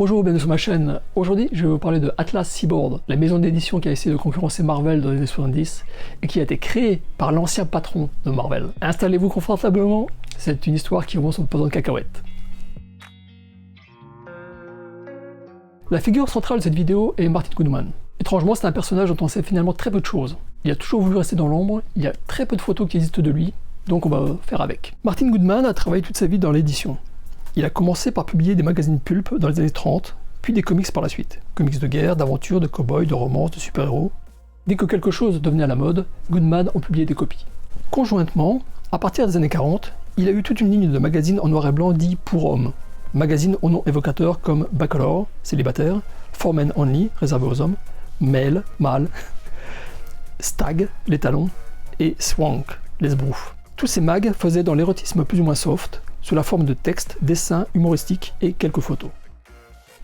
Bonjour, bienvenue sur ma chaîne. Aujourd'hui, je vais vous parler de Atlas Seaboard, la maison d'édition qui a essayé de concurrencer Marvel dans les années 70 et qui a été créée par l'ancien patron de Marvel. Installez-vous confortablement, c'est une histoire qui remonte sur le pesant de cacahuètes. La figure centrale de cette vidéo est Martin Goodman. Étrangement, c'est un personnage dont on sait finalement très peu de choses. Il a toujours voulu rester dans l'ombre, il y a très peu de photos qui existent de lui, donc on va faire avec. Martin Goodman a travaillé toute sa vie dans l'édition. Il a commencé par publier des magazines pulp dans les années 30, puis des comics par la suite. Comics de guerre, d'aventure, de cow-boy, de romance, de super-héros. Dès que quelque chose devenait à la mode, Goodman en publiait des copies. Conjointement, à partir des années 40, il a eu toute une ligne de magazines en noir et blanc dits pour hommes. Magazines aux noms évocateurs comme Bachelor, célibataire, For Men Only, réservé aux hommes, Male, mâle, Stag, les talons, et Swank, les sbroufs. Tous ces mags faisaient dans l'érotisme plus ou moins soft, sous la forme de textes, dessins, humoristiques et quelques photos.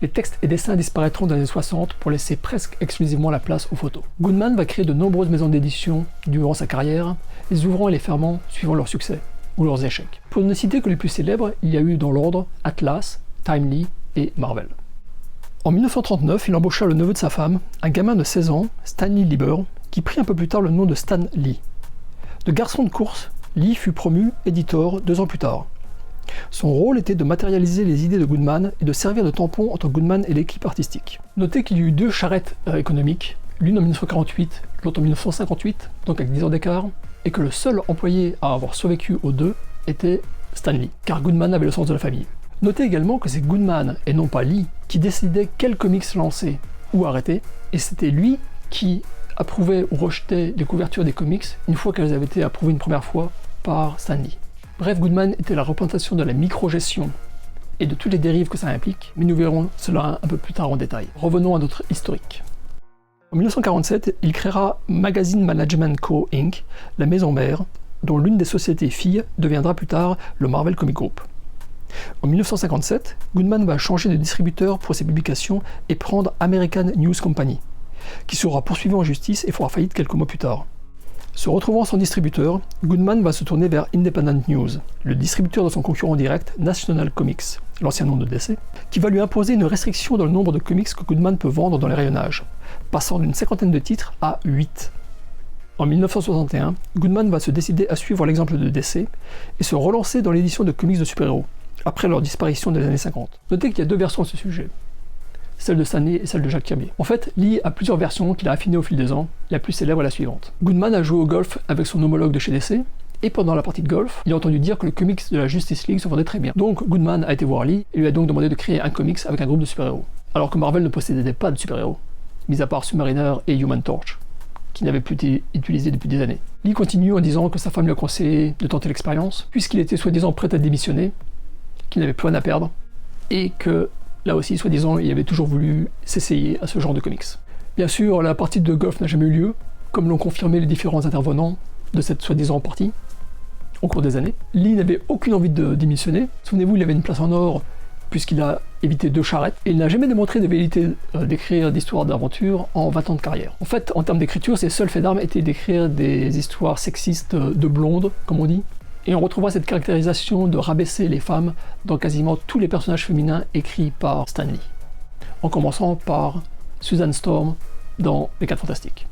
Les textes et dessins disparaîtront dans les années 60 pour laisser presque exclusivement la place aux photos. Goodman va créer de nombreuses maisons d'édition durant sa carrière, les ouvrant et les fermant suivant leur succès ou leurs échecs. Pour ne citer que les plus célèbres, il y a eu dans l'ordre Atlas, Timely et Marvel. En 1939, il embaucha le neveu de sa femme, un gamin de 16 ans, Stanley Lieber, qui prit un peu plus tard le nom de Stan Lee. De garçon de course, Lee fut promu éditeur 2 ans plus tard. Son rôle était de matérialiser les idées de Goodman et de servir de tampon entre Goodman et l'équipe artistique. Notez qu'il y a eu 2 charrettes économiques, l'une en 1948, l'autre en 1958, donc avec 10 ans d'écart, et que le seul employé à avoir survécu aux deux était Stanley, car Goodman avait le sens de la famille. Notez également que c'est Goodman, et non pas Lee, qui décidait quels comics lancer ou arrêter, et c'était lui qui approuvait ou rejetait les couvertures des comics une fois qu'elles avaient été approuvées une première fois par Stanley. Bref, Goodman était la représentation de la micro-gestion et de toutes les dérives que ça implique, mais nous verrons cela un peu plus tard en détail. Revenons à notre historique. En 1947, il créera Magazine Management Co. Inc., la maison mère, dont l'une des sociétés filles deviendra plus tard le Marvel Comic Group. En 1957, Goodman va changer de distributeur pour ses publications et prendre American News Company, qui sera poursuivi en justice et fera faillite quelques mois plus tard. Se retrouvant sans distributeur, Goodman va se tourner vers Independent News, le distributeur de son concurrent direct National Comics, l'ancien nom de DC, qui va lui imposer une restriction dans le nombre de comics que Goodman peut vendre dans les rayonnages, passant d'une 50aine de titres à 8. En 1961, Goodman va se décider à suivre l'exemple de DC et se relancer dans l'édition de comics de super-héros, après leur disparition des années 50. Notez qu'il y a 2 versions de ce sujet, celle de Stanley et celle de Jack Kirby. En fait, Lee a plusieurs versions qu'il a affinées au fil des ans, la plus célèbre est la suivante. Goodman a joué au golf avec son homologue de chez DC, et pendant la partie de golf, il a entendu dire que le comics de la Justice League se vendait très bien. Donc Goodman a été voir Lee et lui a donc demandé de créer un comics avec un groupe de super-héros. Alors que Marvel ne possédait pas de super-héros, mis à part Submariner et Human Torch, qui n'avaient plus été utilisés depuis des années. Lee continue en disant que sa femme lui a conseillé de tenter l'expérience, puisqu'il était soi-disant prêt à démissionner, qu'il n'avait plus rien à perdre, et que là aussi, soi-disant, il avait toujours voulu s'essayer à ce genre de comics. Bien sûr, la partie de golf n'a jamais eu lieu, comme l'ont confirmé les différents intervenants de cette soi-disant partie, au cours des années. Lee n'avait aucune envie de démissionner. Souvenez-vous, il avait une place en or, puisqu'il a évité 2 charrettes, et il n'a jamais démontré de velléité d'écrire d'histoires d'aventure en 20 ans de carrière. En fait, en termes d'écriture, ses seuls faits d'armes étaient d'écrire des histoires sexistes de blondes, comme on dit, et on retrouvera cette caractérisation de rabaisser les femmes dans quasiment tous les personnages féminins écrits par Stan Lee, en commençant par Susan Storm dans Les 4 Fantastiques.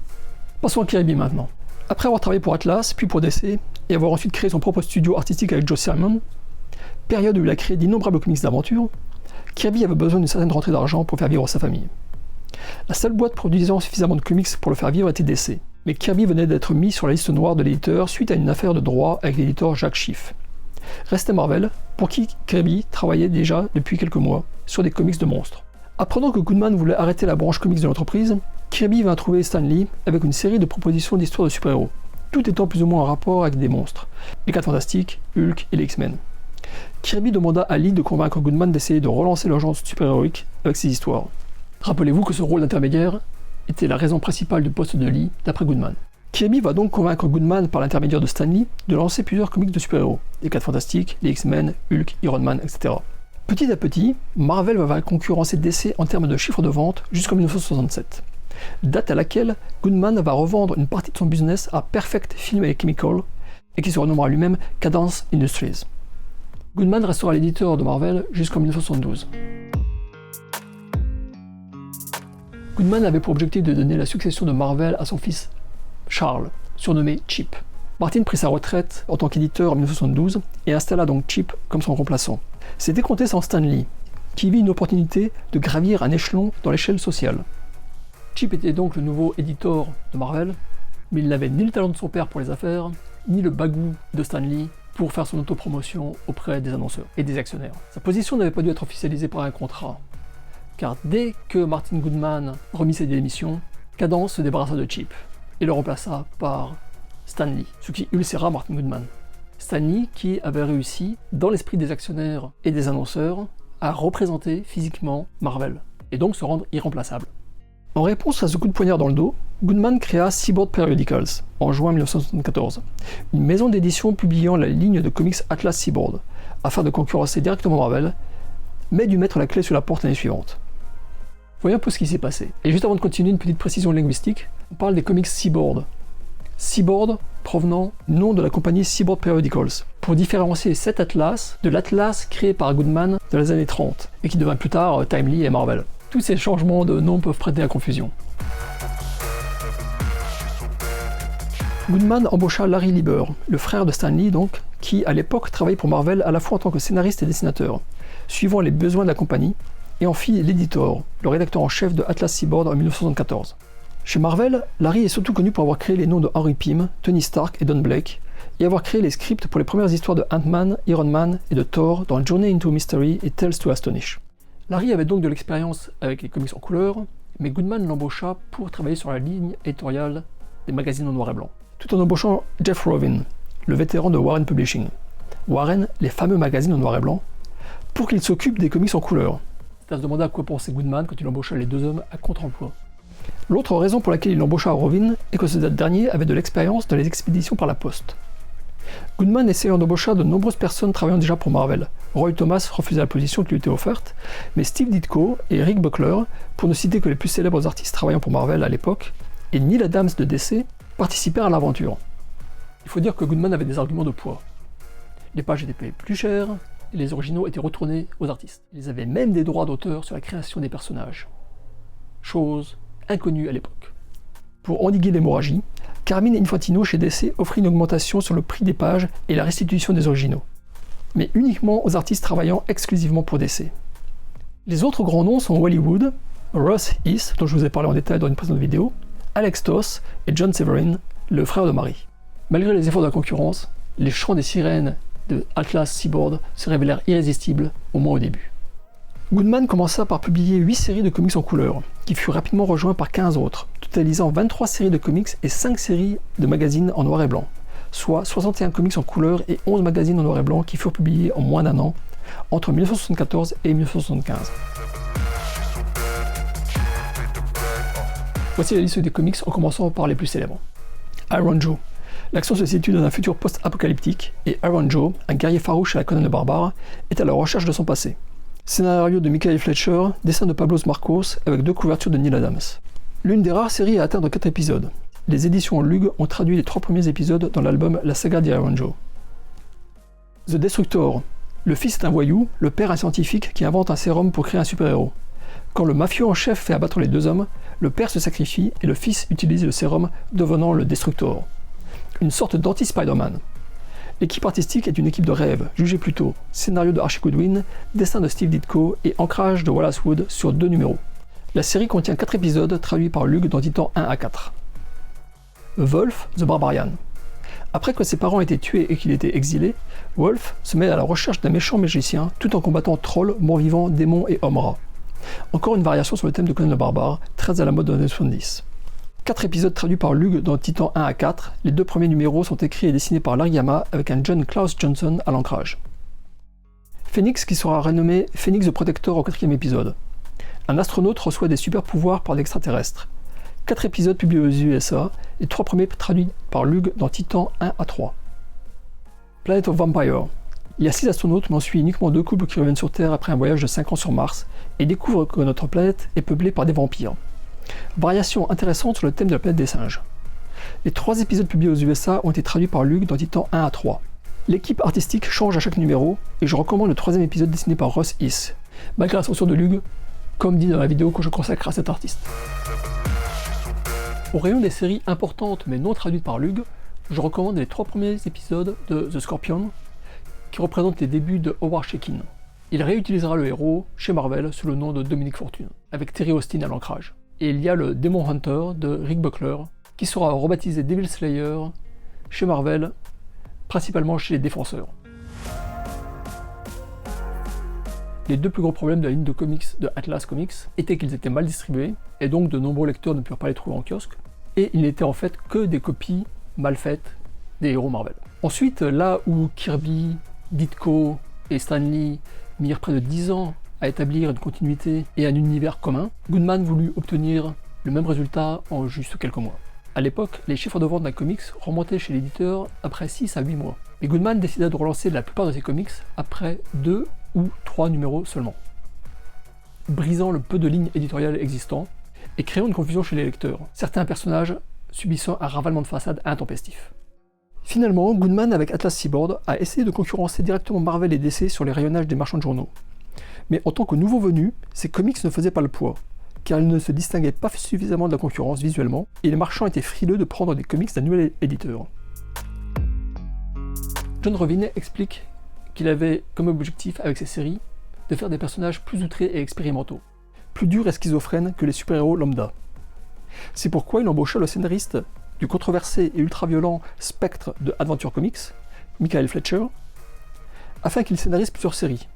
Passons à Kirby maintenant. Après avoir travaillé pour Atlas, puis pour DC, et avoir ensuite créé son propre studio artistique avec Joe Simon, période où il a créé d'innombrables comics d'aventure, Kirby avait besoin d'une certaine rentrée d'argent pour faire vivre sa famille. La seule boîte produisant suffisamment de comics pour le faire vivre était DC. Mais Kirby venait d'être mis sur la liste noire de l'éditeur suite à une affaire de droit avec l'éditeur Jack Schiff. Restait Marvel, pour qui Kirby travaillait déjà depuis quelques mois sur des comics de monstres. Apprenant que Goodman voulait arrêter la branche comics de l'entreprise, Kirby va trouver Stan Lee avec une série de propositions d'histoires de super-héros, tout étant plus ou moins en rapport avec des monstres, les 4 Fantastiques, Hulk et les X-Men. Kirby demanda à Lee de convaincre Goodman d'essayer de relancer leur genre super-héroïque avec ses histoires. Rappelez-vous que ce rôle d'intermédiaire était la raison principale du poste de Lee, d'après Goodman. Kirby va donc convaincre Goodman, par l'intermédiaire de Stan Lee, de lancer plusieurs comics de super-héros, les 4 Fantastiques, les X-Men, Hulk, Iron Man, etc. Petit à petit, Marvel va concurrencer DC en termes de chiffres de vente jusqu'en 1967, date à laquelle Goodman va revendre une partie de son business à Perfect Film & Chemical, et qui se renommera lui-même Cadence Industries. Goodman restera l'éditeur de Marvel jusqu'en 1972. Goodman avait pour objectif de donner la succession de Marvel à son fils Charles, surnommé Chip. Martin prit sa retraite en tant qu'éditeur en 1972 et installa donc Chip comme son remplaçant. C'était compté sans Stan Lee, qui vit une opportunité de gravir un échelon dans l'échelle sociale. Chip était donc le nouveau éditeur de Marvel, mais il n'avait ni le talent de son père pour les affaires, ni le bagou de Stan Lee pour faire son autopromotion auprès des annonceurs et des actionnaires. Sa position n'avait pas dû être officialisée par un contrat, car dès que Martin Goodman remit ses démissions, Cadence se débarrassa de Chip et le remplaça par Stan Lee, ce qui ulcéra Martin Goodman. Stan Lee qui avait réussi, dans l'esprit des actionnaires et des annonceurs, à représenter physiquement Marvel, et donc se rendre irremplaçable. En réponse à ce coup de poignard dans le dos, Goodman créa Seaboard Periodicals en juin 1974, une maison d'édition publiant la ligne de comics Atlas Seaboard, afin de concurrencer directement Marvel, mais dû mettre la clé sur la porte l'année suivante. Voyons un peu ce qui s'est passé. Et juste avant de continuer, une petite précision linguistique, on parle des comics Seaboard. Seaboard provenant du nom de la compagnie Seaboard Periodicals, pour différencier cet atlas de l'atlas créé par Goodman dans les années 30, et qui devint plus tard Timely et Marvel. Tous ces changements de nom peuvent prêter à confusion. Goodman embaucha Larry Lieber, le frère de Stan Lee donc, qui à l'époque travaillait pour Marvel à la fois en tant que scénariste et dessinateur, suivant les besoins de la compagnie, et en fit l'éditeur, le rédacteur en chef de Atlas Seaboard en 1974. Chez Marvel, Larry est surtout connu pour avoir créé les noms de Henry Pym, Tony Stark et Don Blake, et avoir créé les scripts pour les premières histoires de Ant-Man, Iron Man et de Thor dans Journey into Mystery et Tales to Astonish. Larry avait donc de l'expérience avec les comics en couleur, mais Goodman l'embaucha pour travailler sur la ligne éditoriale des magazines en noir et blanc, tout en embauchant Jeff Rovin, le vétéran de Warren Publishing. Warren, les fameux magazines en noir et blanc, pour qu'il s'occupe des comics en couleur. C'est à se demander à quoi pensait Goodman quand il embaucha les deux hommes à contre-emploi. L'autre raison pour laquelle il embaucha Rovin est que ce dernier avait de l'expérience dans les expéditions par la poste. Goodman essayant d'embaucher de nombreuses personnes travaillant déjà pour Marvel. Roy Thomas refusa la position qui lui était offerte, mais Steve Ditko et Rick Buckler, pour ne citer que les plus célèbres artistes travaillant pour Marvel à l'époque, et Neil Adams de DC, participèrent à l'aventure. Il faut dire que Goodman avait des arguments de poids. Les pages étaient payées plus cher, et les originaux étaient retournés aux artistes. Ils avaient même des droits d'auteur sur la création des personnages. Chose inconnue à l'époque. Pour endiguer l'hémorragie, Carmine Infantino chez DC offrit une augmentation sur le prix des pages et la restitution des originaux, mais uniquement aux artistes travaillant exclusivement pour DC. Les autres grands noms sont Wally Wood, Ross Heath, dont je vous ai parlé en détail dans une précédente vidéo, Alex Toth et John Severin, le frère de Mary. Malgré les efforts de la concurrence, les chants des sirènes de Atlas Seaboard se révélèrent irrésistibles, au moins au début. Goodman commença par publier 8 séries de comics en couleur, qui furent rapidement rejoints par 15 autres, totalisant 23 séries de comics et 5 séries de magazines en noir et blanc, soit 61 comics en couleur et 11 magazines en noir et blanc qui furent publiés en moins d'un an, entre 1974 et 1975. Voici la liste des comics en commençant par les plus célèbres. Iron Joe. L'action se situe dans un futur post-apocalyptique, et Iron Joe, un guerrier farouche à la Conan le barbare, est à la recherche de son passé. Scénario de Michael Fletcher, dessin de Pablos Marcos, avec 2 couvertures de Neil Adams. L'une des rares séries à atteindre 4 épisodes. Les éditions Lug ont traduit les 3 premiers épisodes dans l'album La saga d'Iron Joe. The Destructor. Le fils est un voyou, le père un scientifique qui invente un sérum pour créer un super-héros. Quand le mafieux en chef fait abattre les 2 hommes, le père se sacrifie et le fils utilise le sérum, devenant le Destructor. Une sorte d'anti-Spider-Man. L'équipe artistique est une équipe de rêve, jugez plutôt. Scénario de Archie Goodwin, dessin de Steve Ditko et ancrage de Wallace Wood sur 2 numéros. La série contient 4 épisodes traduits par Lug dans Titan 1 à 4. Wolf, The Barbarian. Après que ses parents aient été tués et qu'il ait été exilé, Wolf se met à la recherche d'un méchant magicien tout en combattant trolls, morts-vivants, démons et hommes-rats. Encore une variation sur le thème de Conan le barbare, très à la mode dans les années 70. 4 épisodes traduits par Lug dans Titan 1 à 4, les 2 premiers numéros sont écrits et dessinés par Larry Hama avec un John Klaus Johnson à l'ancrage. Phoenix qui sera renommé Phoenix the Protector au 4e épisode. Un astronaute reçoit des super pouvoirs par d'extraterrestres. 4 épisodes publiés aux USA, les 3 premiers traduits par Lug dans Titan 1 à 3. Planet of Vampire. Il y a 6 astronautes mais on suit uniquement 2 couples qui reviennent sur Terre après un voyage de 5 ans sur Mars et découvrent que notre planète est peuplée par des vampires. Variation intéressante sur le thème de la planète des singes. Les 3 épisodes publiés aux USA ont été traduits par Lug dans Titan 1 à 3. L'équipe artistique change à chaque numéro, et je recommande le 3e épisode dessiné par Ross Heath. Malgré l'ascension de Lug, comme dit dans la vidéo que je consacre à cet artiste. Au rayon des séries importantes mais non traduites par Lug, je recommande les 3 premiers épisodes de The Scorpion, qui représentent les débuts de Howard Chaykin. Il réutilisera le héros chez Marvel sous le nom de Dominic Fortune, avec Terry Austin à l'ancrage. Et il y a le Demon Hunter de Rick Buckler, qui sera rebaptisé Devil Slayer chez Marvel, principalement chez les Défenseurs. Les 2 plus gros problèmes de la ligne de comics de Atlas Comics étaient qu'ils étaient mal distribués, et donc de nombreux lecteurs ne purent pas les trouver en kiosque, et ils n'étaient en fait que des copies mal faites des héros Marvel. Ensuite, là où Kirby, Ditko et Stan Lee mirent près de 10 ans à établir une continuité et un univers commun, Goodman voulut obtenir le même résultat en juste quelques mois. A l'époque, les chiffres de vente d'un comics remontaient chez l'éditeur après 6 à 8 mois, et Goodman décida de relancer la plupart de ses comics après 2 ou 3 numéros seulement, brisant le peu de lignes éditoriales existantes et créant une confusion chez les lecteurs, certains personnages subissant un ravalement de façade intempestif. Finalement, Goodman avec Atlas Seaboard a essayé de concurrencer directement Marvel et DC sur les rayonnages des marchands de journaux. Mais en tant que nouveau venu, ces comics ne faisaient pas le poids, car ils ne se distinguaient pas suffisamment de la concurrence visuellement, et les marchands étaient frileux de prendre des comics d'un nouvel éditeur. John Robin explique qu'il avait comme objectif avec ses séries de faire des personnages plus outrés et expérimentaux, plus durs et schizophrènes que les super-héros lambda. C'est pourquoi il embaucha le scénariste du controversé et ultra-violent Spectre de Adventure Comics, Michael Fletcher, afin qu'il scénarise plusieurs séries,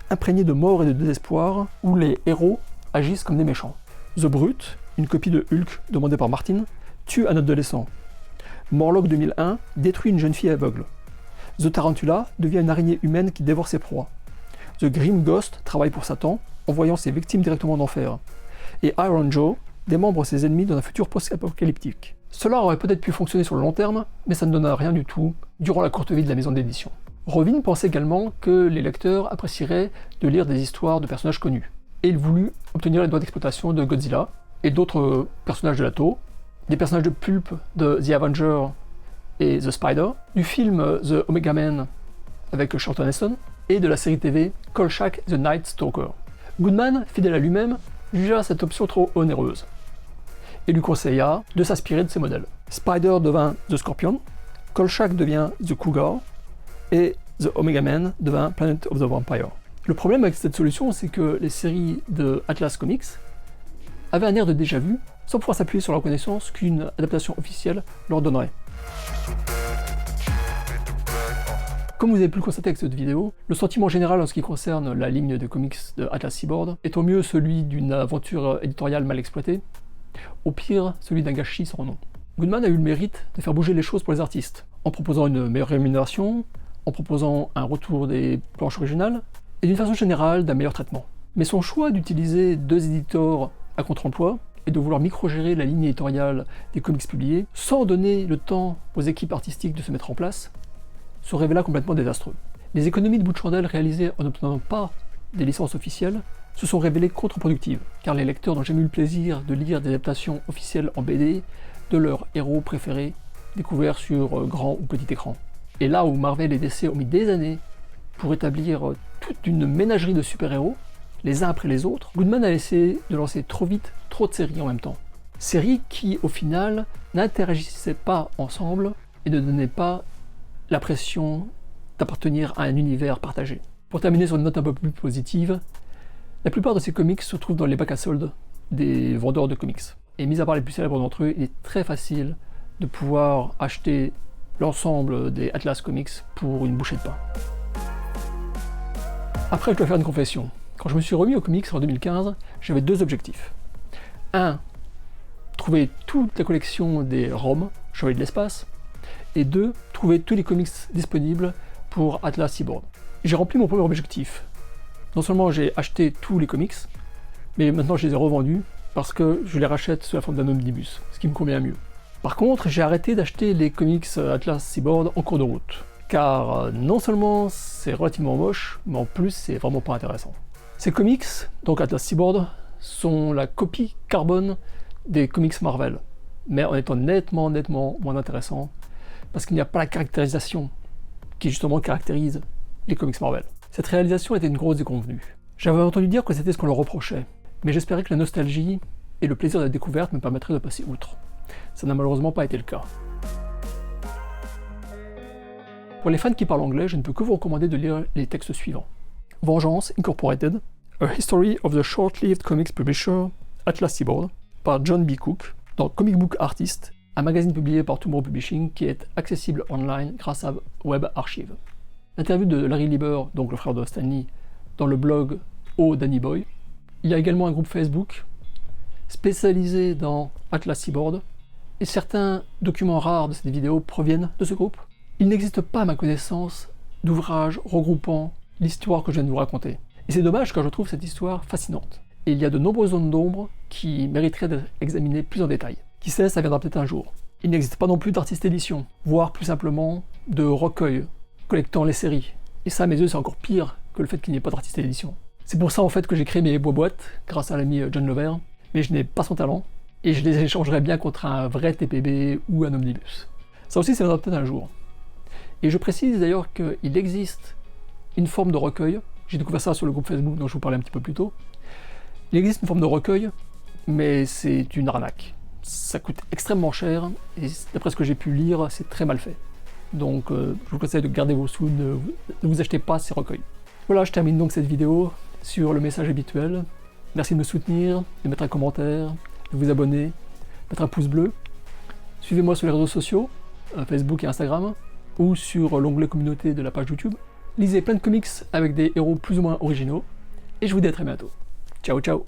imprégnées de mort et de désespoir, où les héros agissent comme des méchants. The Brute, une copie de Hulk demandée par Martin, tue un adolescent. Morlock 2001 détruit une jeune fille aveugle. The Tarantula devient une araignée humaine qui dévore ses proies. The Grim Ghost travaille pour Satan, envoyant ses victimes directement en enfer. Et Iron Joe démembre ses ennemis dans un futur post-apocalyptique. Cela aurait peut-être pu fonctionner sur le long terme, mais ça ne donna rien du tout durant la courte vie de la maison d'édition. Robin pensait également que les lecteurs apprécieraient de lire des histoires de personnages connus, et il voulut obtenir les droits d'exploitation de Godzilla et d'autres personnages de la Toho, des personnages de pulp de The Avenger et The Spider, du film The Omega Man avec Charlton Heston, et de la série TV Kolchak The Night Stalker. Goodman, fidèle à lui-même, jugea cette option trop onéreuse, et lui conseilla de s'inspirer de ces modèles. Spider devint The Scorpion, Kolchak devient The Cougar, et The Omega Man devint Planet of the Vampire. Le problème avec cette solution, c'est que les séries de Atlas Comics avaient un air de déjà-vu, sans pouvoir s'appuyer sur la reconnaissance qu'une adaptation officielle leur donnerait. Comme vous avez pu le constater avec cette vidéo, le sentiment général en ce qui concerne la ligne de comics de Atlas Seaboard est au mieux celui d'une aventure éditoriale mal exploitée, au pire celui d'un gâchis sans nom. Goodman a eu le mérite de faire bouger les choses pour les artistes, en proposant une meilleure rémunération, en proposant un retour des planches originales, et d'une façon générale d'un meilleur traitement. Mais son choix d'utiliser 2 éditeurs à contre-emploi, et de vouloir micro-gérer la ligne éditoriale des comics publiés, sans donner le temps aux équipes artistiques de se mettre en place, se révéla complètement désastreux. Les économies de bout de chandelle réalisées en n'obtenant pas des licences officielles se sont révélées contre-productives, car les lecteurs n'ont jamais eu le plaisir de lire des adaptations officielles en BD de leurs héros préférés, découverts sur grand ou petit écran. Et là où Marvel et DC ont mis des années pour établir toute une ménagerie de super-héros, les uns après les autres, Goodman a essayé de lancer trop vite trop de séries en même temps. Séries qui, au final, n'interagissaient pas ensemble et ne donnaient pas l'impression d'appartenir à un univers partagé. Pour terminer sur une note un peu plus positive, la plupart de ces comics se trouvent dans les bacs à soldes des vendeurs de comics. Et mis à part les plus célèbres d'entre eux, il est très facile de pouvoir acheter l'ensemble des Atlas Comics pour une bouchée de pain. Après, je dois faire une confession. Quand je me suis remis aux comics en 2015, j'avais 2 objectifs. 1. Trouver toute la collection des ROM, Chevaliers de l'espace. Et 2. Trouver tous les comics disponibles pour Atlas Seaboard. J'ai rempli mon premier objectif. Non seulement j'ai acheté tous les comics, mais maintenant je les ai revendus parce que je les rachète sous la forme d'un omnibus, ce qui me convient mieux. Par contre, j'ai arrêté d'acheter les comics Atlas Seaboard en cours de route, car non seulement c'est relativement moche, mais en plus c'est vraiment pas intéressant. Ces comics, donc Atlas Seaboard, sont la copie carbone des comics Marvel, mais en étant nettement moins intéressants, parce qu'il n'y a pas la caractérisation qui justement caractérise les comics Marvel. Cette réalisation était une grosse déconvenue. J'avais entendu dire que c'était ce qu'on leur reprochait, mais j'espérais que la nostalgie et le plaisir de la découverte me permettraient de passer outre. Ça n'a malheureusement pas été le cas. Pour les fans qui parlent anglais, je ne peux que vous recommander de lire les textes suivants. Vengeance Incorporated, A History of the Short-Lived Comics Publisher, Atlas Seaboard, par John B. Cook, dans Comic Book Artist, un magazine publié par Tomorrow Publishing qui est accessible online grâce à Web Archive. L'interview de Larry Lieber, donc le frère de Stan Lee, dans le blog Oh Danny Boy. Il y a également un groupe Facebook spécialisé dans Atlas Seaboard, et certains documents rares de cette vidéo proviennent de ce groupe. Il n'existe pas à ma connaissance d'ouvrage regroupant l'histoire que je viens de vous raconter. Et c'est dommage car je trouve cette histoire fascinante. Et il y a de nombreuses zones d'ombre qui mériteraient d'être examinées plus en détail. Qui sait, ça viendra peut-être un jour. Il n'existe pas non plus d'artiste édition, voire plus simplement de recueil collectant les séries. Et ça, à mes yeux, c'est encore pire que le fait qu'il n'y ait pas d'artiste édition. C'est pour ça en fait que j'ai créé mes boîtes grâce à l'ami John Lovert, mais je n'ai pas son talent, et je les échangerais bien contre un vrai TPB ou un omnibus. Ça aussi, ça viendra peut-être un jour. Et je précise d'ailleurs qu'il existe une forme de recueil, j'ai découvert ça sur le groupe Facebook dont je vous parlais un petit peu plus tôt. Il existe une forme de recueil, mais c'est une arnaque. Ça coûte extrêmement cher, et d'après ce que j'ai pu lire, c'est très mal fait. Donc je vous conseille de garder vos sous, ne vous achetez pas ces recueils. Voilà, je termine donc cette vidéo sur le message habituel. Merci de me soutenir, de mettre un commentaire, de vous abonner, mettre un pouce bleu. Suivez-moi sur les réseaux sociaux, Facebook et Instagram, ou sur l'onglet communauté de la page YouTube. Lisez plein de comics avec des héros plus ou moins originaux, et je vous dis à très bientôt. Ciao ciao.